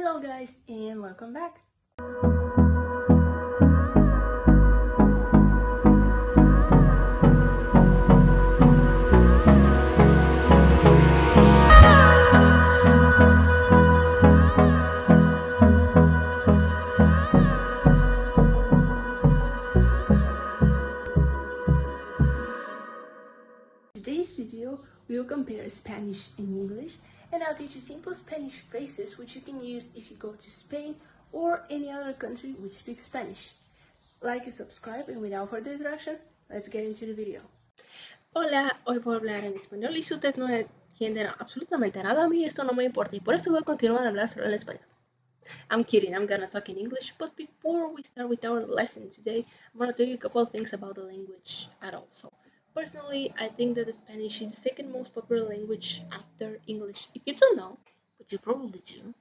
Hello guys and welcome back. Today's video we will compare Spanish and English, and I'll teach you simple Spanish phrases which you can use if you go to Spain or any other country which speaks Spanish. Like and subscribe, and without further introduction, let's get into the video. Hola, hoy voy a hablar en español y si usted no entiende absolutamente nada, a mí esto no me importa y por eso voy a continuar a hablar solo en español. I'm kidding, I'm gonna talk in English, but before we start with our lesson today, I'm gonna tell you a couple of things about the language at all. So, personally, I think that Spanish is the second most popular language after English. If you don't know, but you probably do,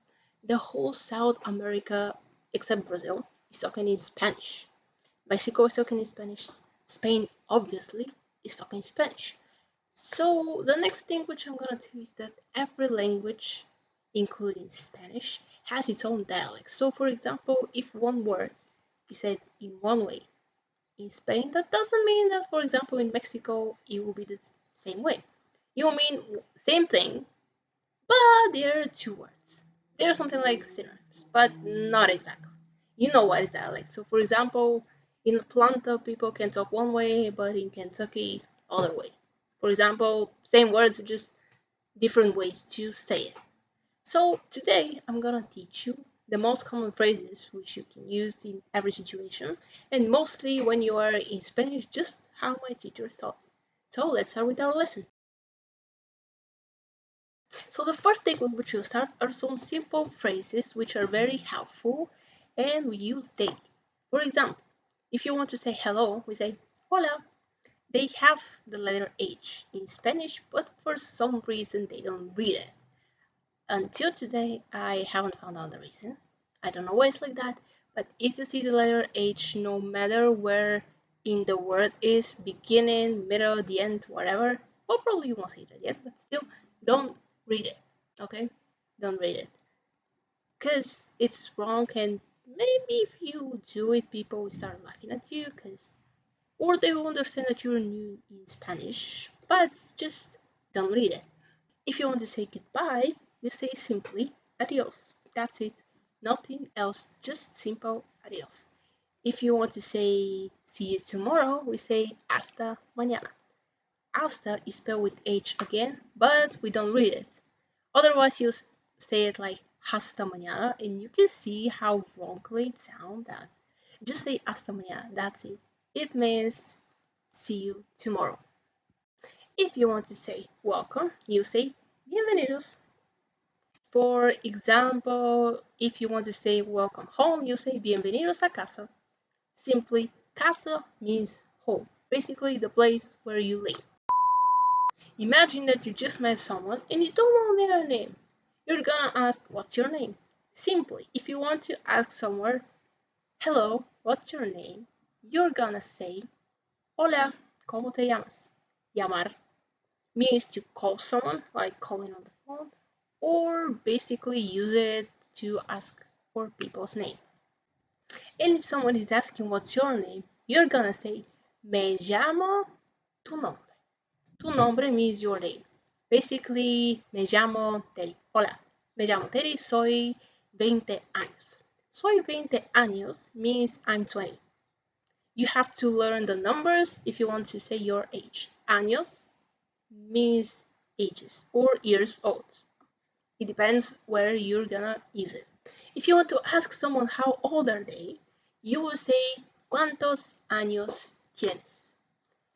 the whole South America, except Brazil, is talking in Spanish. Mexico is talking in Spanish. Spain, obviously, is talking Spanish. So the next thing which I'm gonna tell you is that every language, including Spanish, has its own dialect. So for example, if one word is said in one way in Spain, that doesn't mean that, for example, in Mexico it will be the same way. You will mean same thing, but there are two words. They're something like synonyms, but not exactly. You know what is dialect. So for example, in Atlanta people can talk one way, but in Kentucky other way. For example, same words, just different ways to say it. So today I'm gonna teach you the most common phrases which you can use in every situation, and mostly when you are in Spanish, just how my teachers taught. So let's start with our lesson. So the first thing with which we'll start are some simple phrases which are very helpful and we use daily. For example, if you want to say hello, we say hola. They have the letter H in Spanish, but for some reason they don't read it. Until today, I haven't found out the reason. I don't know why it's like that, but if you see the letter H, no matter where in the word is, beginning, middle, the end, whatever, well, probably you won't see it yet, but still, don't read it, okay? Don't read it. Because it's wrong, and maybe if you do it, people will start laughing at you, or they will understand that you're new in Spanish, but just don't read it. If you want to say goodbye, you say simply adios. That's it. Nothing else, just simple adios. If you want to say see you tomorrow, we say hasta mañana. Hasta is spelled with H again, but we don't read it. Otherwise, you say it like hasta mañana, and you can see how wrongly it sounds. That just say hasta mañana. That's it. It means see you tomorrow. If you want to say welcome, you say bienvenidos. For example, if you want to say welcome home, you say bienvenidos a casa. Simply, casa means home, basically the place where you live. Imagine that you just met someone and you don't know their name. You're gonna ask, what's your name? Simply, if you want to ask someone, hello, what's your name? You're gonna say, hola, ¿cómo te llamas? Llamar means to call someone, like calling on the phone, or basically use it to ask for people's name. And if someone is asking what's your name, you're gonna say, me llamo tu nombre. Tu nombre means your name. Basically, me llamo Terry. Hola, me llamo Terry, soy 20 años. Soy 20 años means I'm 20. You have to learn the numbers if you want to say your age. Años means ages or years old. It depends where you're gonna use it. If you want to ask someone how old are they, you will say ¿Cuántos años tienes?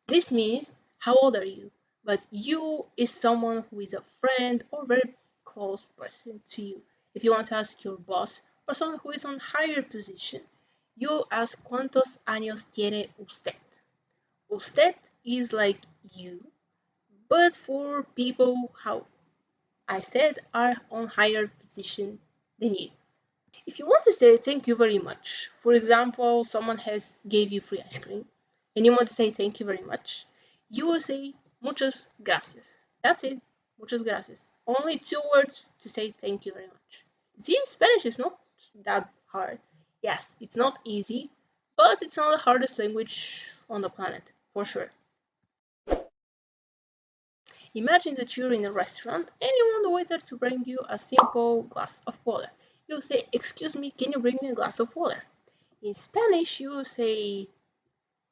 This means how old are you? But you is someone who is a friend or very close person to you. If you want to ask your boss or someone who is on higher position, you ask ¿Cuántos años tiene usted? Usted is like you, but for people how I said are on higher position than you. If you want to say thank you very much, for example, someone has gave you free ice cream and you want to say thank you very much, you will say muchas gracias. That's it. Muchas gracias. Only two words to say thank you very much. See, Spanish is not that hard. Yes, it's not easy, but it's not the hardest language on the planet, for sure. Imagine that you're in a restaurant and you want the waiter to bring you a simple glass of water. You say, "Excuse me, can you bring me a glass of water?" In Spanish, you say,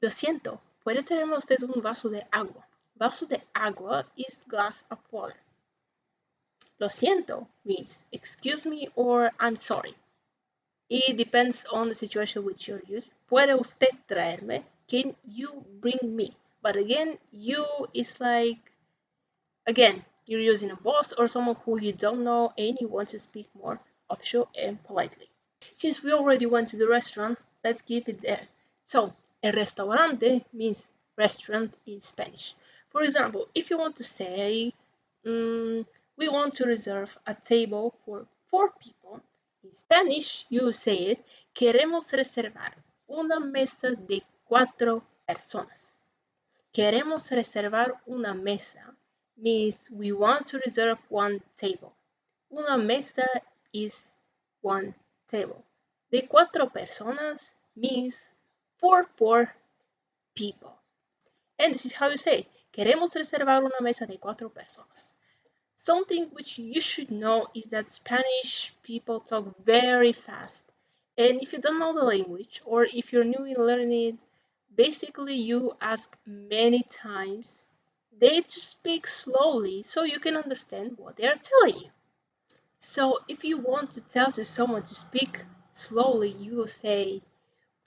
"Lo siento, ¿puede traerme usted un vaso de agua?" Vaso de agua is glass of water. Lo siento means excuse me or I'm sorry. It depends on the situation which you're used. ¿Puede usted traerme? Can you bring me? But again, you is like, again, you're using a boss or someone who you don't know and you want to speak more official and politely. Since we already went to the restaurant, let's keep it there. So, el restaurante means restaurant in Spanish. For example, if you want to say, we want to reserve a table for 4 people, in Spanish you say it, queremos reservar una mesa de 4 personas. Queremos reservar una mesa means we want to reserve one table. Una mesa is one table. De 4 personas means for 4 people. And this is how you say, queremos reservar una mesa de 4 personas. Something which you should know is that Spanish people talk very fast. And if you don't know the language, or if you're new in learning it, basically you ask many times they to speak slowly so you can understand what they are telling you. So if you want to tell to someone to speak slowly, you will say,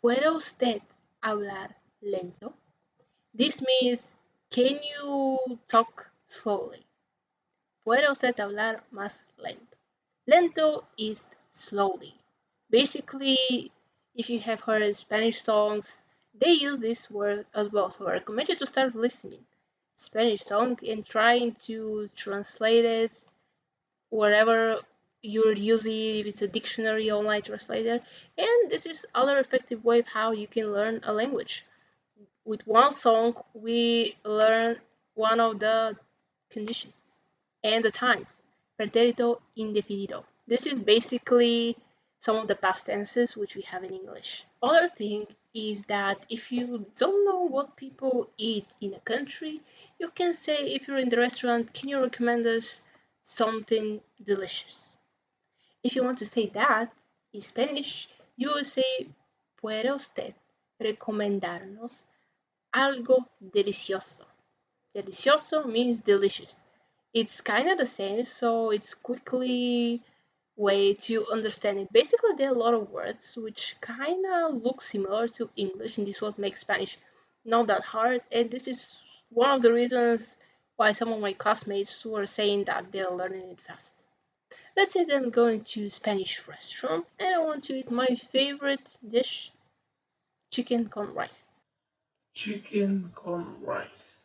¿Puede usted hablar lento? This means, can you talk slowly? ¿Puede usted hablar más lento? Lento is slowly. Basically, if you have heard Spanish songs, they use this word as well. So I recommend you to start listening Spanish song and trying to translate it wherever you're using, if it's a dictionary, online translator. And this is other effective way of how you can learn a language. With one song, we learn one of the conditions and the times. Pretérito indefinido. This is basically some of the past tenses which we have in English. Other thing is that if you don't know what people eat in a country, you can say, if you're in the restaurant, can you recommend us something delicious? If you want to say that in Spanish, you will say, ¿Puede usted recomendarnos algo delicioso? Delicioso means delicious. It's kind of the same, so it's quickly way to understand it. Basically, there are a lot of words which kind of look similar to English, and this is what makes Spanish not that hard. And this is one of the reasons why some of my classmates were saying that they're learning it fast. Let's say that I'm going to a Spanish restaurant and I want to eat my favorite dish, chicken con rice. Chicken con rice.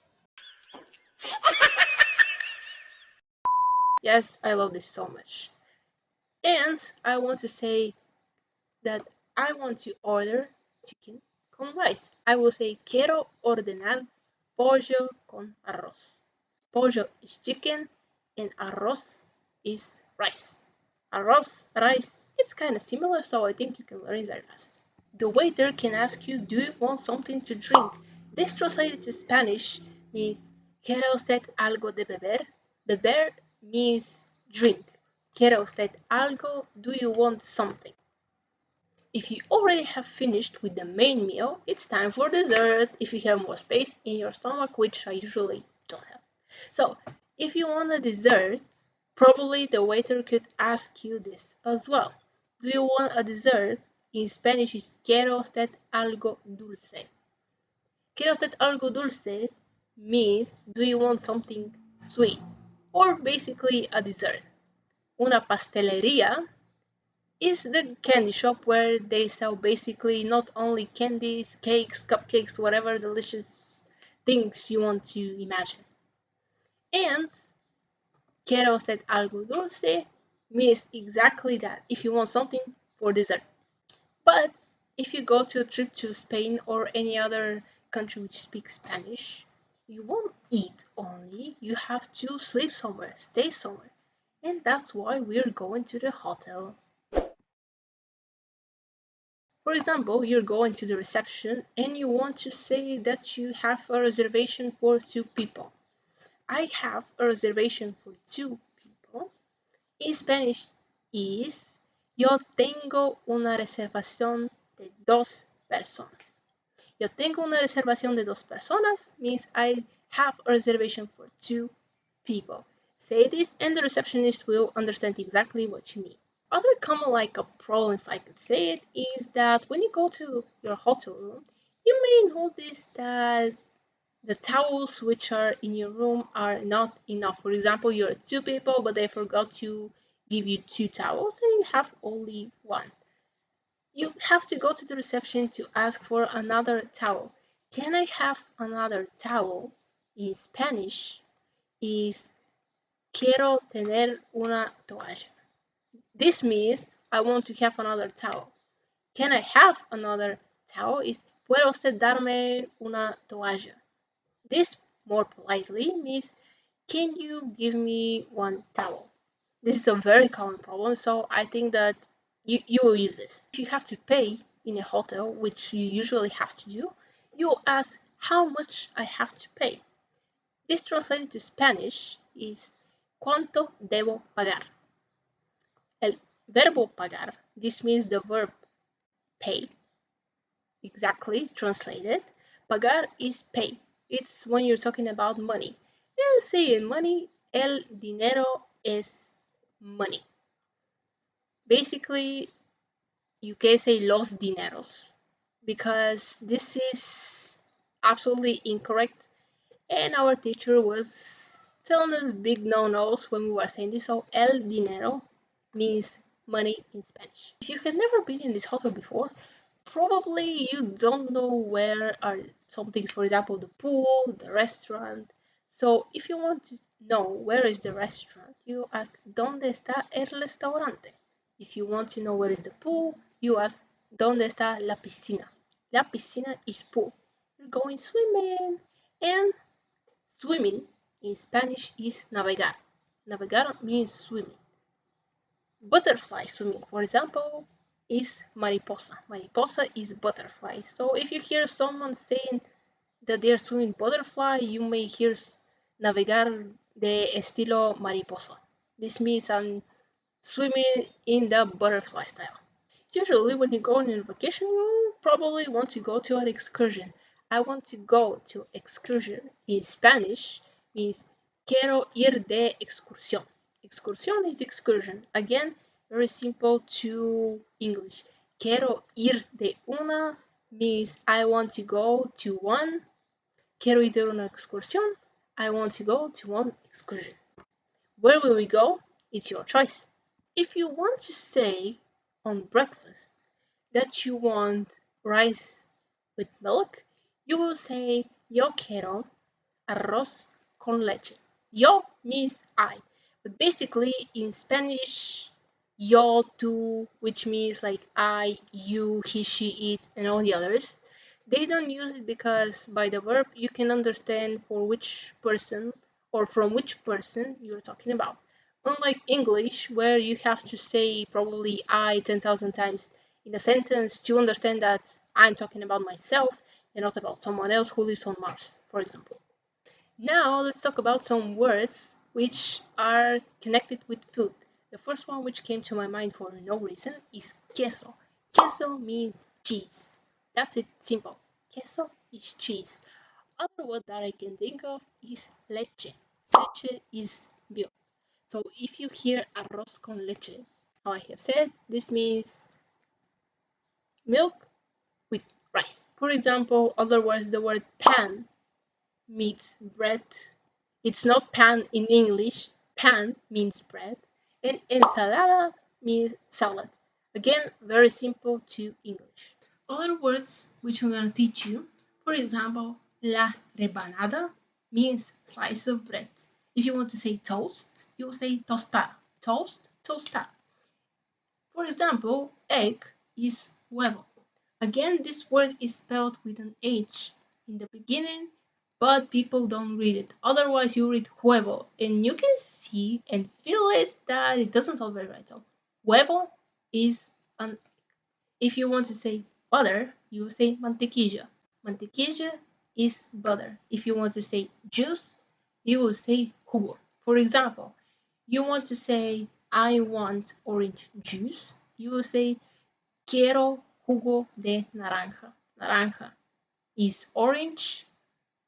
Yes, I love this so much. And I want to say that I want to order chicken con rice. I will say quiero ordenar pollo con arroz. Pollo is chicken and arroz is rice. Arroz, rice, it's kind of similar, so I think you can learn it very fast. The waiter can ask you, do you want something to drink? This translated to Spanish means, ¿Quiere usted algo de beber? Beber means drink. ¿Quiere usted algo? Do you want something? If you already have finished with the main meal, it's time for dessert if you have more space in your stomach, which I usually don't have. So, if you want a dessert, probably the waiter could ask you this as well. Do you want a dessert? In Spanish is quiero usted algo dulce. Quiero usted algo dulce means do you want something sweet or basically a dessert. Una pastelería is the candy shop where they sell basically not only candies, cakes, cupcakes, whatever delicious things you want to imagine. And quiero usted algo dulce means exactly that, if you want something for dessert. But if you go to a trip to Spain or any other country which speaks Spanish, you won't eat only, you have to sleep somewhere, stay somewhere. and that's why we're going to the hotel. For example, you're going to the reception and you want to say that you have a reservation for 2 people. I have a reservation for 2 people. In Spanish is yo tengo una reservación de 2 personas. Yo tengo una reservación de 2 personas means I have a reservation for 2 people. Say this and the receptionist will understand exactly what you mean. Other common like a problem, if I could say it, is that when you go to your hotel room, you may notice that the towels which are in your room are not enough. For example, you're 2 people, but they forgot to give you 2 towels and you have only one. You have to go to the reception to ask for another towel. Can I have another towel? In Spanish is quiero tener una toalla. This means I want to have another towel. Can I have another towel? Is puedo usted darme una toalla? This more politely means can you give me one towel? This is a very common problem, so I think that you will use this. If you have to pay in a hotel, which you usually have to do, you'll ask how much I have to pay. This translated to Spanish is ¿cuánto debo pagar? El verbo pagar, this means the verb pay, exactly translated. Pagar is pay. It's when you're talking about money. And say in money, el dinero es money. Basically, you can say los dineros because this is absolutely incorrect. And our teacher was telling us big no-nos when we were saying this. So el dinero means money in Spanish. If you had never been in this hotel before, probably you don't know where are some things, for example, the pool, the restaurant. So if you want to know where is the restaurant, you ask, ¿Dónde está el restaurante? If you want to know where is the pool, you ask, ¿Dónde está la piscina? La piscina is pool. You're going swimming. And swimming in Spanish is navegar. Navegar means swimming. Butterfly swimming, for example, is mariposa. Mariposa is butterfly. So if you hear someone saying that they're swimming butterfly, you may hear navegar de estilo mariposa. This means I'm swimming in the butterfly style. Usually when you go on a vacation, you probably want to go to an excursion. I want to go to excursion. In Spanish means quiero ir de excursión. Excursión is excursion. Again, very simple to English. Quiero ir de una means I want to go to one. Quiero ir de una excursión. I want to go to one excursion. Where will we go? It's your choice. If you want to say on breakfast that you want rice with milk, you will say yo quiero arroz con leche. Yo means I, but basically in Spanish, yo, tú, which means like I, you, he, she, it, and all the others, they don't use it because by the verb you can understand for which person or from which person you're talking about. Unlike English, where you have to say probably I 10,000 times in a sentence to understand that I'm talking about myself and not about someone else who lives on Mars, for example. Now let's talk about some words which are connected with food. The first one which came to my mind for no reason is queso. Queso means cheese. That's it, simple. Queso is cheese. Other word that I can think of is leche. Leche is milk. So if you hear arroz con leche, how I have said, this means milk with rice. For example, other words, the word pan means bread. It's not pan in English. Pan means bread. And ensalada means salad. Again, very simple to English. Other words which I'm going to teach you, for example, la rebanada means slice of bread. If you want to say toast, you will say tostar. Toast, tostar. For example, egg is huevo. Again, this word is spelled with an H in the beginning, but people don't read it. Otherwise, you read huevo, and you can see and feel it that it doesn't sound very right. So, huevo is an. If you want to say butter, you will say mantequilla. Mantequilla is butter. If you want to say juice, you will say jugo. For example, you want to say I want orange juice, you will say quiero jugo de naranja. Naranja is orange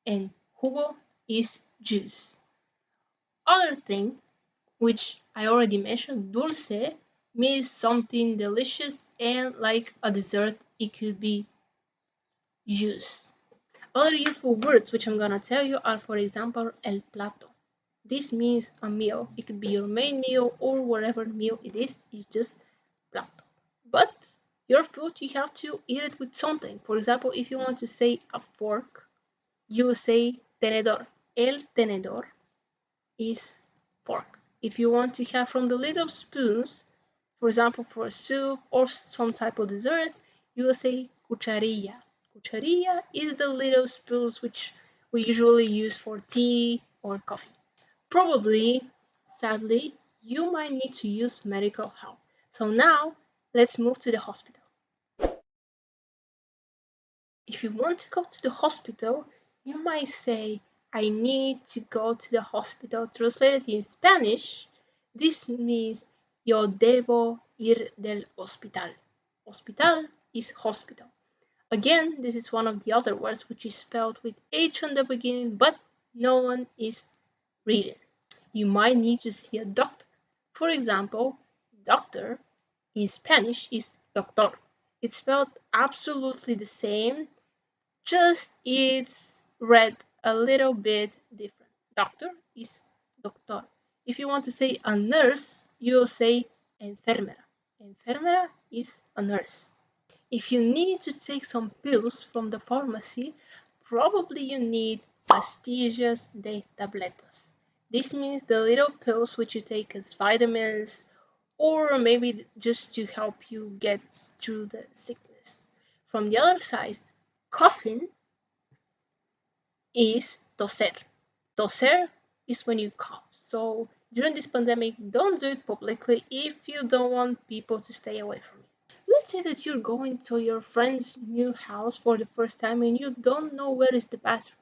and jugo is juice. Other thing, which I already mentioned, dulce means something delicious and like a dessert, it could be juice. Other useful words which I'm gonna tell you are, for example, el plato. This means a meal. It could be your main meal or whatever meal it is. It's just plato. But your food, you have to eat it with something. For example, if you want to say a fork, you will say tenedor. El tenedor is fork. If you want to have from the little spoons, for example, for a soup or some type of dessert, you will say cucharilla. Cucharilla is the little spoons which we usually use for tea or coffee. Probably, sadly, you might need to use medical help. So now, let's move to the hospital. If you want to go to the hospital, you might say, I need to go to the hospital. Translated in Spanish, this means yo debo ir del hospital. Hospital is hospital. Again, this is one of the other words which is spelled with H on the beginning, but no one is reading. You might need to see a doctor. For example, doctor in Spanish is doctor. It's spelled absolutely the same, just it's read a little bit different. Doctor is doctor. If you want to say a nurse, you'll say enfermera. Enfermera is a nurse. If you need to take some pills from the pharmacy, probably you need pastillas de tabletas. This means the little pills which you take as vitamins or maybe just to help you get through the sickness. From the other side, coughing is toser. Toser is when you cough. So during this pandemic, don't do it publicly if you don't want people to stay away from you. Let's say that you're going to your friend's new house for the first time and you don't know where is the bathroom.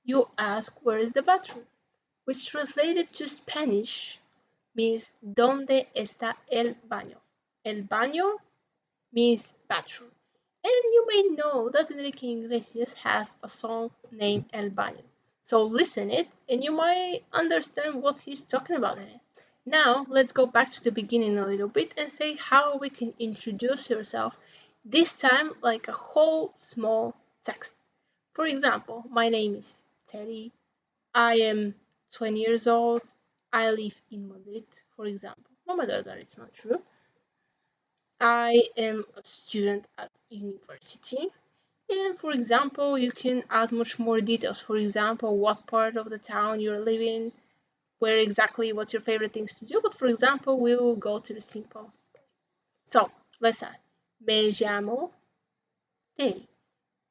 You ask where is the bathroom, which translated to Spanish means ¿Dónde está el baño? El baño means bathroom. And you may know that Enrique Iglesias has a song named El Baño. So listen it and you might understand what he's talking about in it. Now let's go back to the beginning a little bit and say how we can introduce yourself, this time like a whole small text. For example, my name is Teddy. I am 20 years old. I live in Madrid, for example. No matter that it's not true. I am a student at university. And for example, you can add much more details. For example, what part of the town you're living, where exactly, what's your favorite things to do. But for example, we will go to the simple. So let's add. Me llamo Teddy.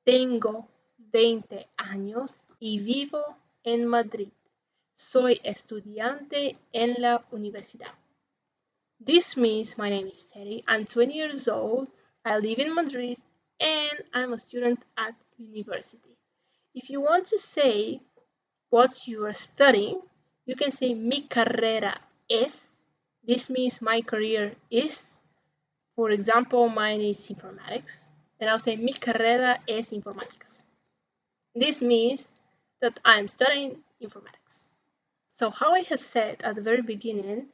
Tengo 20 años y vivo en Madrid. Soy estudiante en la universidad. This means my name is Teddy. I'm 20 years old. I live in Madrid and I'm a student at university. If you want to say what you are studying, you can say mi carrera es. This means my career is. For example, mine is informatics. And I'll say mi carrera es informáticas. This means that I'm studying informatics. So how I have said at the very beginning,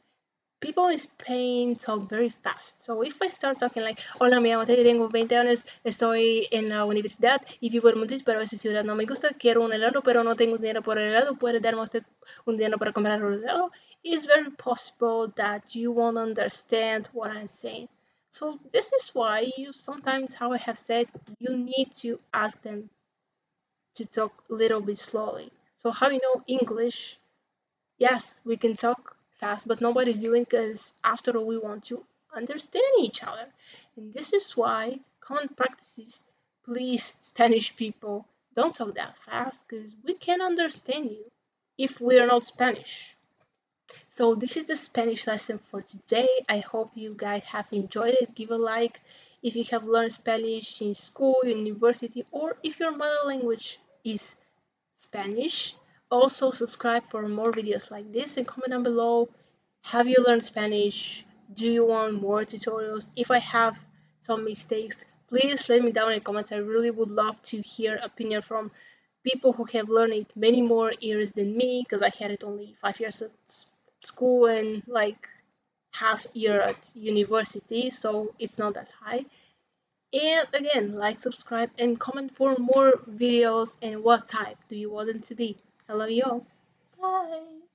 people in Spain talk very fast. So if I start talking like, hola, me llamo Teddy, tengo 20 años, estoy en la universidad y vivo en Madrid, pero esa ciudad no me gusta, quiero un helado, pero no tengo dinero por el helado, ¿puede darme usted un dinero para comprar un helado? It's very possible that you won't understand what I'm saying. So this is why sometimes, how I have said, you need to ask them to talk a little bit slowly. So how you know English? Yes, we can talk fast, but nobody's doing because after all, we want to understand each other. And this is why common practices, please, Spanish people, Don't talk that fast because we can't understand you if we are not Spanish. So this is the Spanish lesson for today. I hope you guys have enjoyed it. Give a like if you have learned Spanish in school, university, or if your mother language is Spanish. Also subscribe for more videos like this and comment down below. Have you learned Spanish? Do you want more tutorials? If I have some mistakes, please let me down in the comments. I really would love to hear opinion from people who have learned it many more years than me, because I had it only 5 years at school and like half year at university, so it's not that high. And again, like, subscribe, and comment for more videos and what type do you want them to be. I love you all. Bye.